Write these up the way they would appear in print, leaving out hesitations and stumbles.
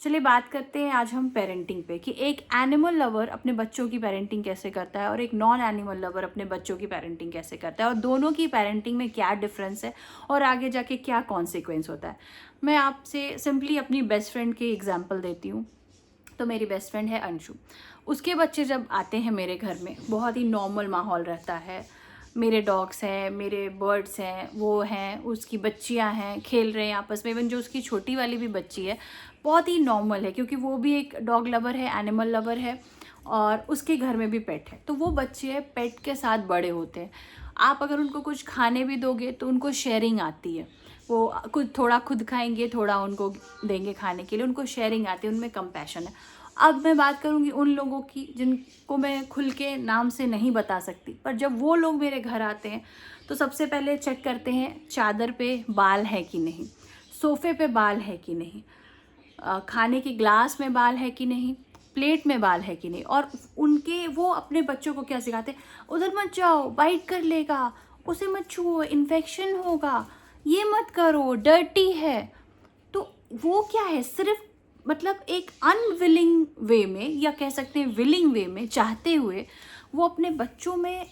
चलिए बात करते हैं आज हम पेरेंटिंग पे कि एक एनिमल लवर अपने बच्चों की पेरेंटिंग कैसे करता है और एक नॉन एनिमल लवर अपने बच्चों की पेरेंटिंग कैसे करता है और दोनों की पेरेंटिंग में क्या डिफरेंस है और आगे जाके क्या कॉन्सिक्वेंस होता है। मैं आपसे सिंपली अपनी बेस्ट फ्रेंड की एग्जांपल देती हूँ। तो मेरी बेस्ट फ्रेंड है अंशु। उसके बच्चे जब आते हैं मेरे घर में बहुत ही नॉर्मल माहौल रहता है। मेरे डॉग्स हैं, मेरे बर्ड्स हैं, वो हैं, उसकी बच्चियां हैं, खेल रहे हैं आपस में। इवन जो उसकी छोटी वाली भी बच्ची है बहुत ही नॉर्मल है क्योंकि वो भी एक डॉग लवर है, एनिमल लवर है और उसके घर में भी पेट है। तो वो बच्चे पेट के साथ बड़े होते हैं। आप अगर उनको कुछ खाने भी दोगे तो उनको शेयरिंग आती है। वो खुद थोड़ा खुद खाएंगे, थोड़ा उनको देंगे खाने के लिए। उनको शेयरिंग आती है, उनमें कंपैशन है। अब मैं बात करूँगी उन लोगों की जिनको मैं खुल के नाम से नहीं बता सकती, पर जब वो लोग मेरे घर आते हैं तो सबसे पहले चेक करते हैं चादर पे बाल है कि नहीं, सोफ़े पे बाल है कि नहीं, खाने के ग्लास में बाल है कि नहीं, प्लेट में बाल है कि नहीं। और उनके वो अपने बच्चों को क्या सिखाते हैं, उधर मत जाओ, बाइट कर लेगा, उसे मत छुओ, इन्फेक्शन होगा, ये मत करो, डर्टी है। तो वो क्या है, सिर्फ मतलब एक अनविलिंग वे में या कह सकते हैं विलिंग वे में, चाहते हुए वो अपने बच्चों में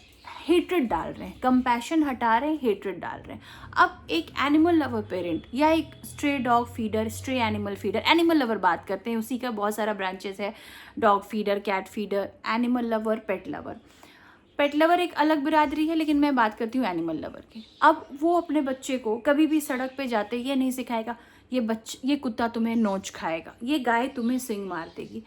हेट्रेड डाल रहे हैं, कंपैशन हटा रहे हैं, हेट्रेड डाल रहे हैं। अब एक एनिमल लवर पेरेंट या एक stray dog feeder, stray animal feeder, animal lover बात करते हैं, उसी का बहुत सारा ब्रांचेस है, dog feeder, cat feeder, animal lover, pet lover. Pet lover एक अलग बिरादरी है, लेकिन मैं बात करती हूँ एनिमल लवर की। अब वो अपने बच्चे को कभी भी सड़क पे जाते ये नहीं सिखाएगा ये कुत्ता तुम्हें नोच खाएगा, ये गाय तुम्हें सींग मार देगी।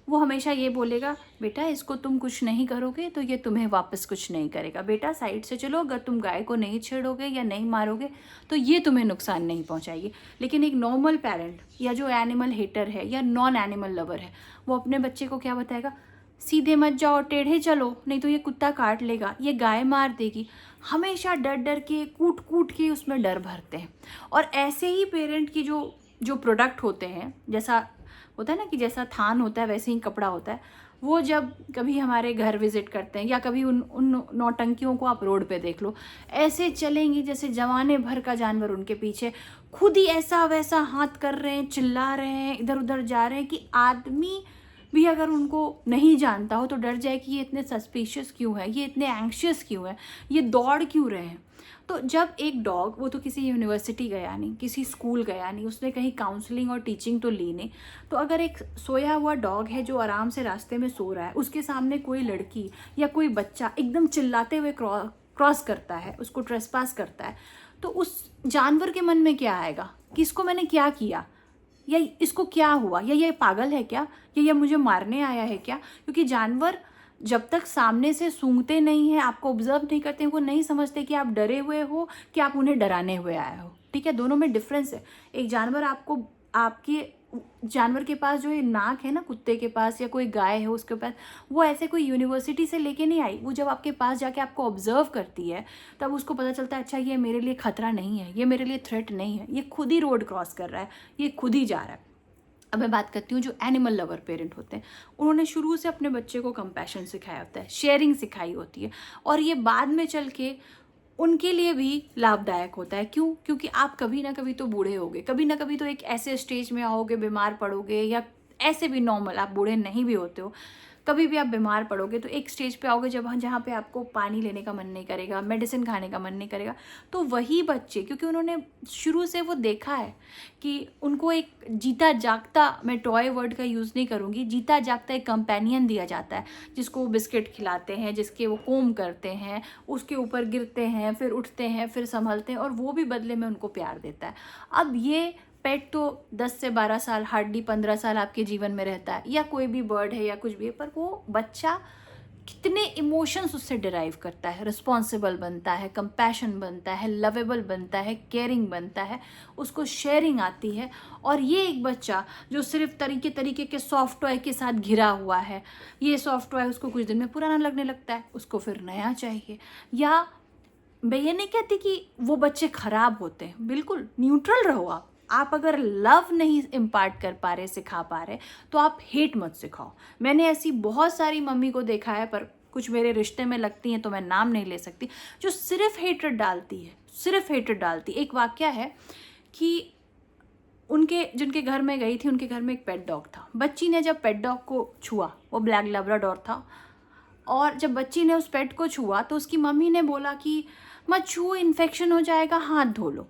वो हमेशा ये बोलेगा, बेटा इसको तुम कुछ नहीं करोगे तो ये तुम्हें वापस कुछ नहीं करेगा, बेटा साइड से चलो, अगर तुम गाय को नहीं छेड़ोगे या नहीं मारोगे तो ये तुम्हें नुकसान नहीं पहुंचाएगी। लेकिन एक नॉर्मल पेरेंट या जो एनिमल हेटर है या नॉन एनिमल लवर है, वो अपने बच्चे को क्या बताएगा, सीधे मत जाओ, टेढ़े चलो, नहीं तो ये कुत्ता काट लेगा, ये गाय मार देगी। हमेशा डर डर के, कूट कूट के उसमें डर भरते हैं। और ऐसे ही पेरेंट की जो जो प्रोडक्ट होते हैं, जैसा होता है ना कि जैसा थान होता है वैसे ही कपड़ा होता है, वो जब कभी हमारे घर विजिट करते हैं या कभी उन उन नौटंकियों को आप रोड पे देख लो, ऐसे चलेंगी जैसे जमाने भर का जानवर उनके पीछे, खुद ही ऐसा वैसा हाथ कर रहे हैं, चिल्ला रहे हैं, इधर उधर जा रहे हैं कि आदमी भी अगर उनको नहीं जानता हो तो डर जाए कि ये इतने सस्पिशियस क्यों है, ये इतने एंग्शियस क्यों है, ये दौड़ क्यों रहे हैं। तो जब एक डॉग, वो तो किसी यूनिवर्सिटी गया नहीं, किसी स्कूल गया नहीं, उसने कहीं काउंसलिंग और टीचिंग तो ली नहीं, तो अगर एक सोया हुआ डॉग है जो आराम से रास्ते में सो रहा है, उसके सामने कोई लड़की या कोई बच्चा एकदम चिल्लाते हुए क्रॉस करता है, उसको ट्रेसपास करता है, तो उस जानवर के मन में क्या आएगा कि इसको मैंने क्या किया, या इसको क्या हुआ, या ये पागल है क्या, या ये मुझे मारने आया है क्या। क्योंकि जानवर जब तक सामने से सूंघते नहीं हैं, आपको ऑब्जर्व नहीं करते हैं, वो नहीं समझते कि आप डरे हुए हो कि आप उन्हें डराने हुए आए हो। ठीक है, दोनों में डिफरेंस है। एक जानवर आपको, आपके जानवर के पास जो ये नाक है ना, कुत्ते के पास या कोई गाय है उसके पास, वो ऐसे कोई यूनिवर्सिटी से लेके नहीं आई। वो जब आपके पास जाके आपको ऑब्जर्व करती है तब उसको पता चलता है, अच्छा ये मेरे लिए खतरा नहीं है, ये मेरे लिए थ्रेट नहीं है, ये खुद ही रोड क्रॉस कर रहा है, ये खुद ही जा रहा है। अब मैं बात करती हूँ जो एनिमल लवर पेरेंट होते हैं, उन्होंने शुरू से अपने बच्चे को कंपैशन सिखाया होता है, शेयरिंग सिखाई होती है, और ये बाद में चल के उनके लिए भी लाभदायक होता है। क्यों? क्योंकि आप कभी ना कभी तो बूढ़े होगे, कभी ना कभी तो एक ऐसे स्टेज में आओगे, बीमार पड़ोगे, या ऐसे भी नॉर्मल आप बूढ़े नहीं भी होते हो, कभी भी आप बीमार पड़ोगे तो एक स्टेज पे आओगे जब जहाँ पे आपको पानी लेने का मन नहीं करेगा, मेडिसिन खाने का मन नहीं करेगा। तो वही बच्चे, क्योंकि उन्होंने शुरू से वो देखा है कि उनको एक जीता जागता, मैं टॉय वर्ड का यूज़ नहीं करूँगी, जीता जागता एक कंपेनियन दिया जाता है, जिसको वो बिस्किट खिलाते हैं, जिसके वो कोम करते हैं, उसके ऊपर गिरते हैं, फिर उठते हैं, फिर संभलते हैं, और वो भी बदले में उनको प्यार देता है। अब ये पेट तो 10 से 12 साल, हार्डली 15 साल आपके जीवन में रहता है, या कोई भी बर्ड है या कुछ भी है, पर वो बच्चा कितने इमोशंस उससे डिराइव करता है, रिस्पॉन्सिबल बनता है, कंपैशन बनता है, लवेबल बनता है, केयरिंग बनता है, उसको शेयरिंग आती है। और ये एक बच्चा जो सिर्फ तरीके तरीके के सॉफ्ट टॉय के साथ घिरा हुआ है, ये सॉफ्ट टॉय उसको कुछ दिन में पुराना लगने लगता है, उसको फिर नया चाहिए। या मैं ये नहीं कहती कि वो बच्चे खराब होते हैं, बिल्कुल न्यूट्रल रहो आप अगर लव नहीं इम्पार्ट कर पा रहे, सिखा पा रहे, तो आप हेट मत सिखाओ। मैंने ऐसी बहुत सारी मम्मी को देखा है, पर कुछ मेरे रिश्ते में लगती हैं तो मैं नाम नहीं ले सकती, जो सिर्फ हेट्रेड डालती है, सिर्फ हेट्रेड डालती। एक वाकया है कि उनके जिनके घर में गई थी, उनके घर में एक पेट डॉग था। बच्ची ने जब पेट डॉग को छुआ, वो ब्लैक लैब्राडोर था, और जब बच्ची ने उस पेट को छुआ तो उसकी मम्मी ने बोला कि मत छुओ, इन्फेक्शन हो जाएगा, हाथ धो लो।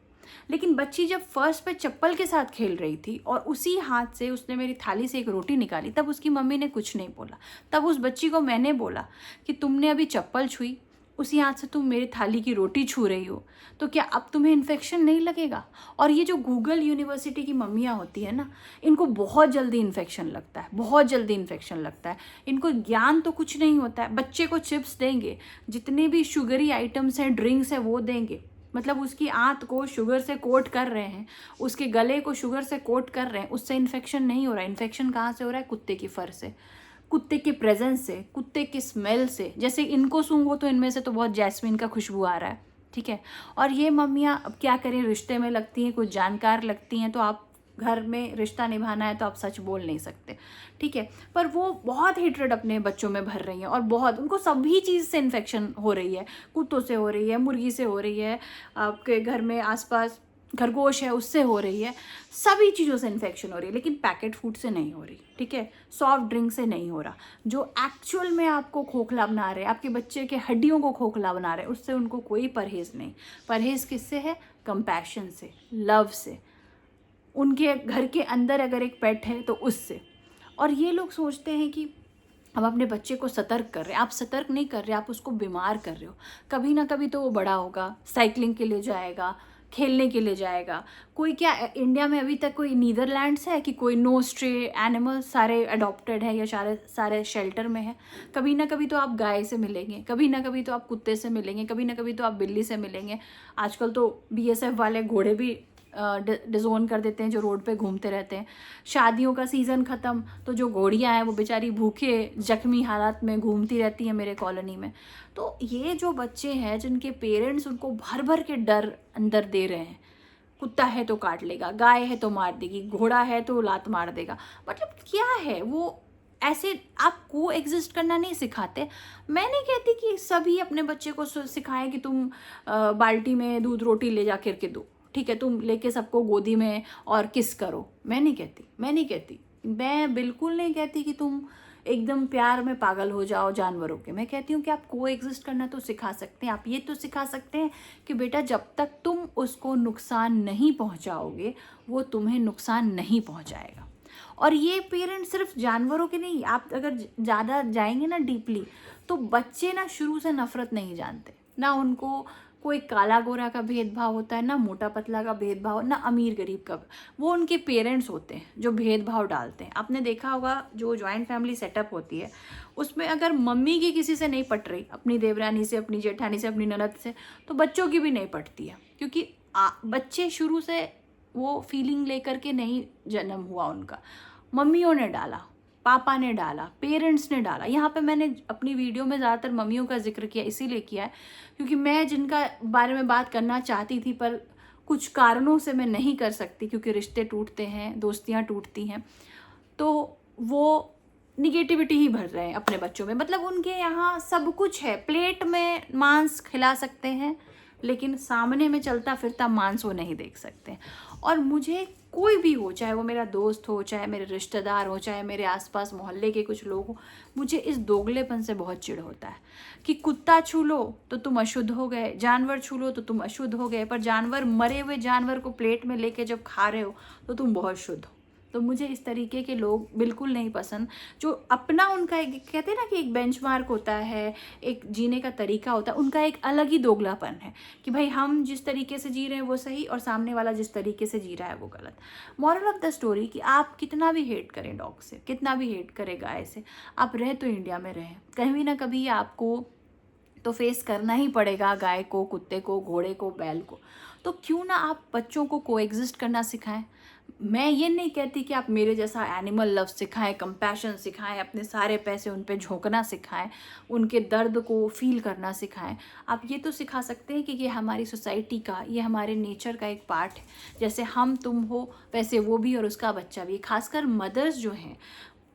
लेकिन बच्ची जब फर्स्ट पे चप्पल के साथ खेल रही थी और उसी हाथ से उसने मेरी थाली से एक रोटी निकाली, तब उसकी मम्मी ने कुछ नहीं बोला। तब उस बच्ची को मैंने बोला कि तुमने अभी चप्पल छुई, उसी हाथ से तुम मेरी थाली की रोटी छू रही हो, तो क्या अब तुम्हें इन्फेक्शन नहीं लगेगा? और ये जो गूगल यूनिवर्सिटी की मम्मियाँ होती है ना, इनको बहुत जल्दी इन्फेक्शन लगता है, बहुत जल्दी इन्फेक्शन लगता है। इनको ज्ञान तो कुछ नहीं होता है। बच्चे को चिप्स देंगे, जितने भी शुगरी आइटम्स हैं, ड्रिंक्स हैं, वो देंगे, मतलब उसकी आंत को शुगर से कोट कर रहे हैं, उसके गले को शुगर से कोट कर रहे हैं, उससे इन्फेक्शन नहीं हो रहा है। इन्फेक्शन कहाँ से हो रहा है? कुत्ते की फर से, कुत्ते के प्रेजेंस से, कुत्ते की स्मेल से। जैसे इनको सूंघो तो इनमें से तो बहुत जैस्मिन का खुशबू आ रहा है, ठीक है। और ये मम्मियाँ अब क्या करें, रिश्ते में लगती हैं, कुछ जानकार लगती हैं, तो आप घर में रिश्ता निभाना है तो आप सच बोल नहीं सकते, ठीक है। पर वो बहुत हेट्रेड अपने बच्चों में भर रही हैं, और बहुत उनको सभी चीज़ से इन्फेक्शन हो रही है। कुत्तों से हो रही है, मुर्गी से हो रही है, आपके घर में आसपास खरगोश है उससे हो रही है, सभी चीज़ों से इन्फेक्शन हो रही है। लेकिन पैकेट फूड से नहीं हो रही, ठीक है, सॉफ्ट ड्रिंक से नहीं हो रहा। जो एक्चुअल में आपको खोखला बना रहे, आपके बच्चे के हड्डियों को खोखला बना रहे, उससे उनको कोई परहेज़ नहीं। परहेज़ किससे है? कंपैशन से, लव से। उनके घर के अंदर अगर एक पेट है तो उससे। और ये लोग सोचते हैं कि हम अपने बच्चे को सतर्क कर रहे हैं। आप सतर्क नहीं कर रहे, आप उसको बीमार कर रहे हो। कभी ना कभी तो वो बड़ा होगा, साइकिलिंग के लिए जाएगा, खेलने के लिए जाएगा। कोई क्या इंडिया में अभी तक कोई नीदरलैंड्स है कि कोई नो स्ट्रे एनिमल, सारे अडॉप्टेड है या सारे शेल्टर में है? कभी ना कभी तो आप गाय से मिलेंगे, कभी ना कभी तो आप कुत्ते से मिलेंगे, कभी ना कभी तो आप बिल्ली से मिलेंगे। आजकल तो BSF वाले घोड़े भी डिज़ोन कर देते हैं जो रोड पे घूमते रहते हैं। शादियों का सीज़न ख़त्म तो जो घोड़ियाँ हैं वो बेचारी भूखे जख्मी हालात में घूमती रहती हैं मेरे कॉलोनी में। तो ये जो बच्चे हैं जिनके पेरेंट्स उनको भर भर के डर अंदर दे रहे हैं, कुत्ता है तो काट लेगा, गाय है तो मार देगी, घोड़ा है तो लात मार देगा, मतलब क्या है वो? ऐसे आप को एग्जिस्ट करना नहीं सिखाते। मैं नहीं कहती कि सभी अपने बच्चे को सिखाएं कि तुम बाल्टी में दूध रोटी ले जा करके दो, ठीक है, तुम लेके सबको गोदी में और किस करो। मैं नहीं कहती, मैं बिल्कुल नहीं कहती कि तुम एकदम प्यार में पागल हो जाओ जानवरों के। मैं कहती हूँ कि आप को एग्जिस्ट करना तो सिखा सकते हैं। आप ये तो सिखा सकते हैं कि बेटा जब तक तुम उसको नुकसान नहीं पहुँचाओगे, वो तुम्हें नुकसान नहीं पहुँचाएगा। और ये पेरेंट्स सिर्फ जानवरों के नहीं, आप अगर ज़्यादा जाएंगे ना डीपली, तो बच्चे ना शुरू से नफरत नहीं जानते, ना उनको कोई काला गोरा का भेदभाव होता है, ना मोटा पतला का भेदभाव, ना अमीर गरीब का। वो उनके पेरेंट्स होते हैं जो भेदभाव डालते हैं। आपने देखा होगा जो जॉइंट फैमिली सेटअप होती है, उसमें अगर मम्मी की किसी से नहीं पट रही, अपनी देवरानी से, अपनी जेठानी से, अपनी ननद से, तो बच्चों की भी नहीं पटती है। क्योंकि बच्चे शुरू से वो फीलिंग लेकर के नहीं जन्म हुआ उनका, मम्मियों ने डाला, पापा ने डाला, पेरेंट्स ने डाला। यहाँ पे मैंने अपनी वीडियो में ज़्यादातर मम्मियों का जिक्र किया, इसीलिए किया है क्योंकि मैं जिनका बारे में बात करना चाहती थी पर कुछ कारणों से मैं नहीं कर सकती, क्योंकि रिश्ते टूटते हैं, दोस्तियाँ टूटती हैं, तो वो निगेटिविटी ही भर रहे हैं अपने बच्चों में। मतलब उनके यहाँ सब कुछ है, प्लेट में मांस खिला सकते हैं लेकिन सामने में चलता फिरता मांस वो नहीं देख सकते। और मुझे कोई भी हो, चाहे वो मेरा दोस्त हो, चाहे मेरे रिश्तेदार हो, चाहे मेरे आसपास मोहल्ले के कुछ लोग हो, मुझे इस दोगलेपन से बहुत चिढ़ होता है कि कुत्ता छू लो तो तुम अशुद्ध हो गए, जानवर छू लो तो तुम अशुद्ध हो गए, पर जानवर, मरे हुए जानवर को प्लेट में लेके जब खा रहे हो तो तुम बहुत शुद्ध हो। तो मुझे इस तरीके के लोग बिल्कुल नहीं पसंद, जो अपना उनका एक, कहते हैं ना कि एक बेंचमार्क होता है, एक जीने का तरीका होता है, उनका एक अलग ही दोगलापन है कि भाई हम जिस तरीके से जी रहे हैं वो सही और सामने वाला जिस तरीके से जी रहा है वो गलत। मॉरल ऑफ द स्टोरी कि आप कितना भी हेट करें डॉग से, कितना भी हेट करें गाय से, आप रहे तो इंडिया में रहें, कहीं ना कभी आपको तो फेस करना ही पड़ेगा गाय को, कुत्ते को, घोड़े को, बैल को। तो क्यों ना आप बच्चों को कोएग्जिस्ट करना सिखाएं। मैं ये नहीं कहती कि आप मेरे जैसा एनिमल लव सिखाएं, कंपैशन सिखाएं, अपने सारे पैसे उन पे झोंकना सिखाएं, उनके दर्द को फील करना सिखाएं। आप ये तो सिखा सकते हैं कि ये हमारी सोसाइटी का, ये हमारे नेचर का एक पार्ट है। जैसे हम तुम हो वैसे वो भी और उसका बच्चा भी। खासकर मदर्स जो हैं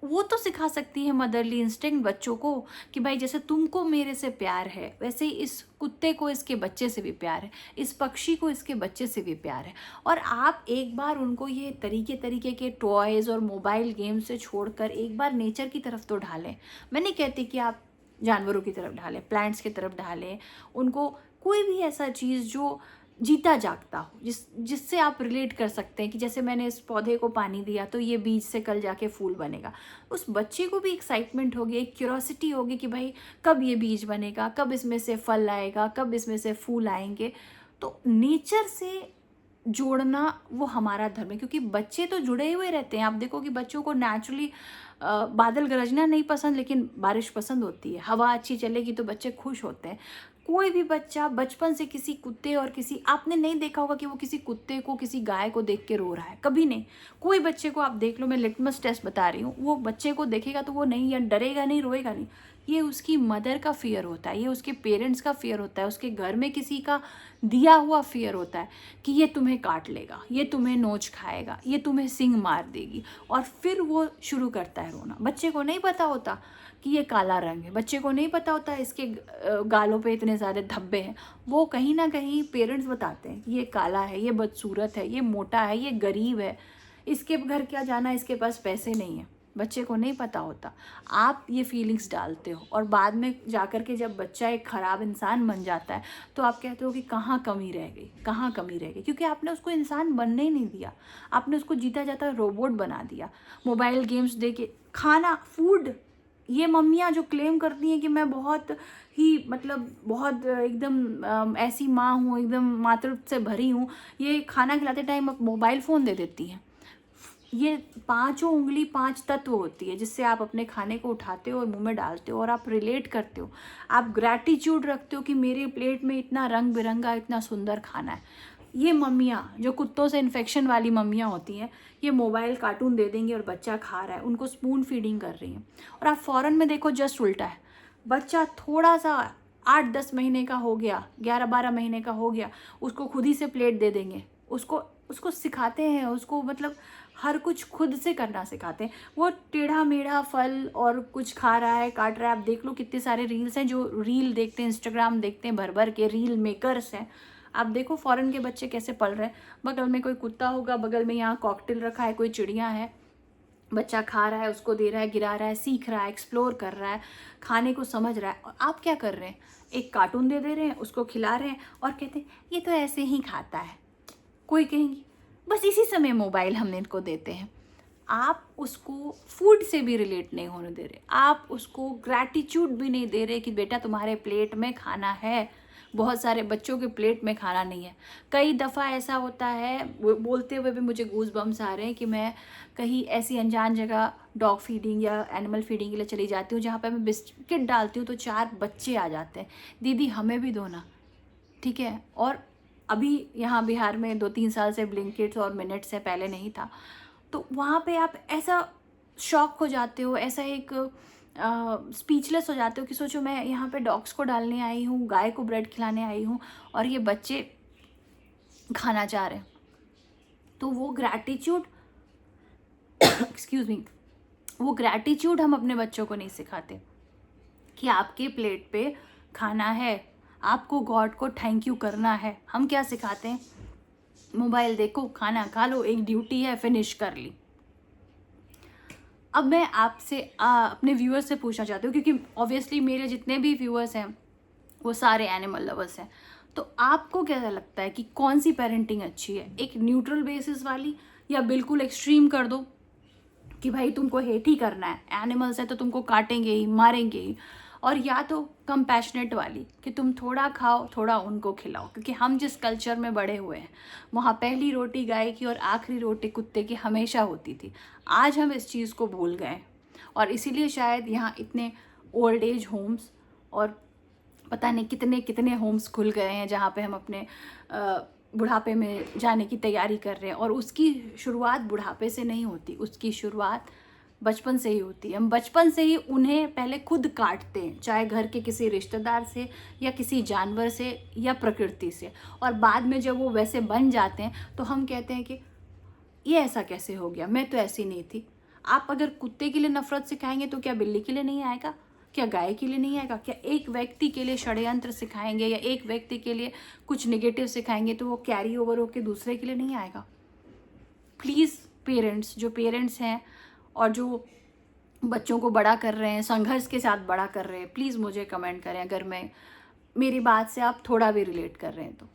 वो तो सिखा सकती है मदरली इंस्टिंक्ट बच्चों को कि भाई जैसे तुमको मेरे से प्यार है वैसे ही इस कुत्ते को इसके बच्चे से भी प्यार है, इस पक्षी को इसके बच्चे से भी प्यार है। और आप एक बार उनको ये तरीके तरीके के टॉयज़ और मोबाइल गेम से छोड़कर एक बार नेचर की तरफ तो ढालें। मैं नहीं कहती कि आप जानवरों की तरफ ढालें, प्लांट्स की तरफ ढालें, उनको कोई भी ऐसा चीज़ जो जीता जागता हो, जिससे आप रिलेट कर सकते हैं कि जैसे मैंने इस पौधे को पानी दिया तो ये बीज से कल जाके फूल बनेगा। उस बच्चे को भी एक्साइटमेंट होगी, एक क्यूरोसिटी होगी कि भाई कब ये बीज बनेगा, कब इसमें से फल आएगा, कब इसमें से फूल आएंगे। तो नेचर से जोड़ना वो हमारा धर्म है, क्योंकि बच्चे तो जुड़े हुए रहते हैं। आप देखो कि बच्चों को नेचुरली बादल गरजना नहीं पसंद, लेकिन बारिश पसंद होती है। हवा अच्छी चलेगी तो बच्चे खुश होते हैं। कोई भी बच्चा बचपन से किसी कुत्ते और किसी, आपने नहीं देखा होगा कि वो किसी कुत्ते को किसी गाय को देख के रो रहा है, कभी नहीं। कोई बच्चे को आप देख लो, मैं लिटमस टेस्ट बता रही हूँ, वो बच्चे को देखेगा तो वो नहीं, या डरेगा नहीं, रोएगा नहीं। ये उसकी मदर का फियर होता है, ये उसके पेरेंट्स का फियर होता है, उसके घर में किसी का दिया हुआ फियर होता है कि ये तुम्हें काट लेगा, ये तुम्हें नोच खाएगा, ये तुम्हें सींग मार देगी। और फिर वो शुरू करता है रोना। बच्चे को नहीं पता होता कि ये काला रंग है, बच्चे को नहीं पता होता इसके गालों पे इतने सारे धब्बे हैं। वो कहीं ना कहीं पेरेंट्स बताते हैं ये काला है, ये बदसूरत है, ये मोटा है, ये गरीब है, इसके घर क्या जाना, इसके पास पैसे नहीं है। बच्चे को नहीं पता होता। आप ये फीलिंग्स डालते हो और बाद में जाकर के जब बच्चा एक ख़राब इंसान बन जाता है तो आप कहते हो कि कहाँ कमी रह गई, कहाँ कमी रह गई, क्योंकि आपने उसको इंसान बनने ही नहीं दिया। आपने उसको जीता जाता रोबोट बना दिया। मोबाइल गेम्स दे के, खाना, फूड, ये मम्मियाँ जो क्लेम करती हैं कि मैं बहुत ही मतलब बहुत एकदम ऐसी माँ हूँ, एकदम मातृत्व से भरी हूँ, ये खाना खिलाते टाइम अब मोबाइल फ़ोन दे देती हैं। ये पांचों उंगली 5 तत्व होती है जिससे आप अपने खाने को उठाते हो और मुंह में डालते हो और आप रिलेट करते हो। आप ग्रैटिट्यूड रखते हो कि मेरे प्लेट में इतना रंग बिरंगा इतना सुंदर खाना है। ये मम्मियाँ जो कुत्तों से इन्फेक्शन वाली मम्मियाँ होती हैं, ये मोबाइल कार्टून दे देंगी और बच्चा खा रहा है, उनको स्पून फीडिंग कर रही हैं। और आप फ़ौरन में देखो जस्ट उल्टा है। बच्चा थोड़ा सा 8-10 महीने का हो गया, 11-12 महीने का हो गया, उसको खुद ही से प्लेट दे देंगे। उसको उसको सिखाते हैं, उसको मतलब हर कुछ खुद से करना सिखाते हैं। वो टेढ़ा मेढ़ा फल और कुछ खा रहा है, काट रहा है। आप देख लो कितने सारे रील्स हैं, जो रील देखते हैं, इंस्टाग्राम देखते हैं, भर भर के रील मेकर्स हैं। आप देखो फॉरेन के बच्चे कैसे पल रहे हैं। बगल में कोई कुत्ता होगा, बगल में यहाँ कॉकटेल रखा है, कोई चिड़िया है, बच्चा खा रहा है, उसको दे रहा है, गिरा रहा है, सीख रहा है, एक्सप्लोर कर रहा है, खाने को समझ रहा है। और आप क्या कर रहे हैं? एक कार्टून दे रहे हैं, उसको खिला रहे हैं और कहते हैं ये तो ऐसे ही खाता है। कोई कहेंगी बस इसी समय मोबाइल हम इनको देते हैं। आप उसको फूड से भी रिलेट नहीं होने दे रहे, आप उसको ग्रैटिट्यूड भी नहीं दे रहे कि बेटा तुम्हारे प्लेट में खाना है। बहुत सारे बच्चों के प्लेट में खाना नहीं है। कई दफ़ा ऐसा होता है, बोलते हुए भी मुझे गूज बम्स आ रहे हैं कि मैं कहीं ऐसी अनजान जगह डॉग फीडिंग या एनिमल फीडिंग के लिए चली जाती हूँ जहाँ पे मैं बिस्किट डालती हूँ तो 4 बच्चे आ जाते हैं, दीदी हमें भी दो ना, ठीक है। और अभी यहाँ बिहार में 2-3 साल से ब्लिंकिट्स और मिनट्स है, पहले नहीं था। तो वहाँ पे आप ऐसा शॉक हो जाते हो, ऐसा एक स्पीचलेस हो जाते हो कि सोचो मैं यहाँ पे डॉग्स को डालने आई हूँ, गाय को ब्रेड खिलाने आई हूँ और ये बच्चे खाना चाह रहे हैं। तो वो ग्रैटिट्यूड एक्सक्यूज़ मी, वो ग्रैटिट्यूड हम अपने बच्चों को नहीं सिखाते कि आपके प्लेट पे खाना है, आपको गॉड को थैंक यू करना है। हम क्या सिखाते हैं? मोबाइल देखो, खाना खा लो, एक ड्यूटी है, फिनिश कर ली। अब मैं आपसे अपने व्यूअर्स से पूछना चाहती हूँ, क्योंकि ऑब्वियसली मेरे जितने भी व्यूअर्स हैं वो सारे एनिमल लवर्स हैं। तो आपको क्या लगता है कि कौन सी पेरेंटिंग अच्छी है? एक न्यूट्रल बेसिस वाली, या बिल्कुल एक्सट्रीम कर दो कि भाई तुमको हेट ही करना है, एनिमल्स है तो तुमको काटेंगे ही, मारेंगे ही, और या तो कंपैशनेट वाली कि तुम थोड़ा खाओ, थोड़ा उनको खिलाओ? क्योंकि हम जिस कल्चर में बड़े हुए हैं वहाँ पहली रोटी गाय की और आखिरी रोटी कुत्ते की हमेशा होती थी। आज हम इस चीज़ को भूल गए और इसीलिए शायद यहाँ इतने ओल्ड एज होम्स और पता नहीं कितने कितने होम्स खुल गए हैं जहाँ पे हम अपने बुढ़ापे में जाने की तैयारी कर रहे हैं। और उसकी शुरुआत बुढ़ापे से नहीं होती, उसकी शुरुआत बचपन से ही होती है। हम बचपन से ही उन्हें पहले खुद काटते हैं, चाहे घर के किसी रिश्तेदार से या किसी जानवर से या प्रकृति से, और बाद में जब वो वैसे बन जाते हैं तो हम कहते हैं कि ये ऐसा कैसे हो गया, मैं तो ऐसी नहीं थी। आप अगर कुत्ते के लिए नफरत सिखाएंगे तो क्या बिल्ली के लिए नहीं आएगा? क्या गाय के लिए नहीं आएगा? क्या एक व्यक्ति के लिए षड्यंत्र सिखाएंगे या एक व्यक्ति के लिए कुछ नेगेटिव सिखाएंगे तो वो कैरी ओवर होकर दूसरे के लिए नहीं आएगा? प्लीज़ पेरेंट्स, जो पेरेंट्स हैं और जो बच्चों को बड़ा कर रहे हैं, संघर्ष के साथ बड़ा कर रहे हैं, प्लीज़ मुझे कमेंट करें अगर मेरी बात से आप थोड़ा भी रिलेट कर रहे हैं तो।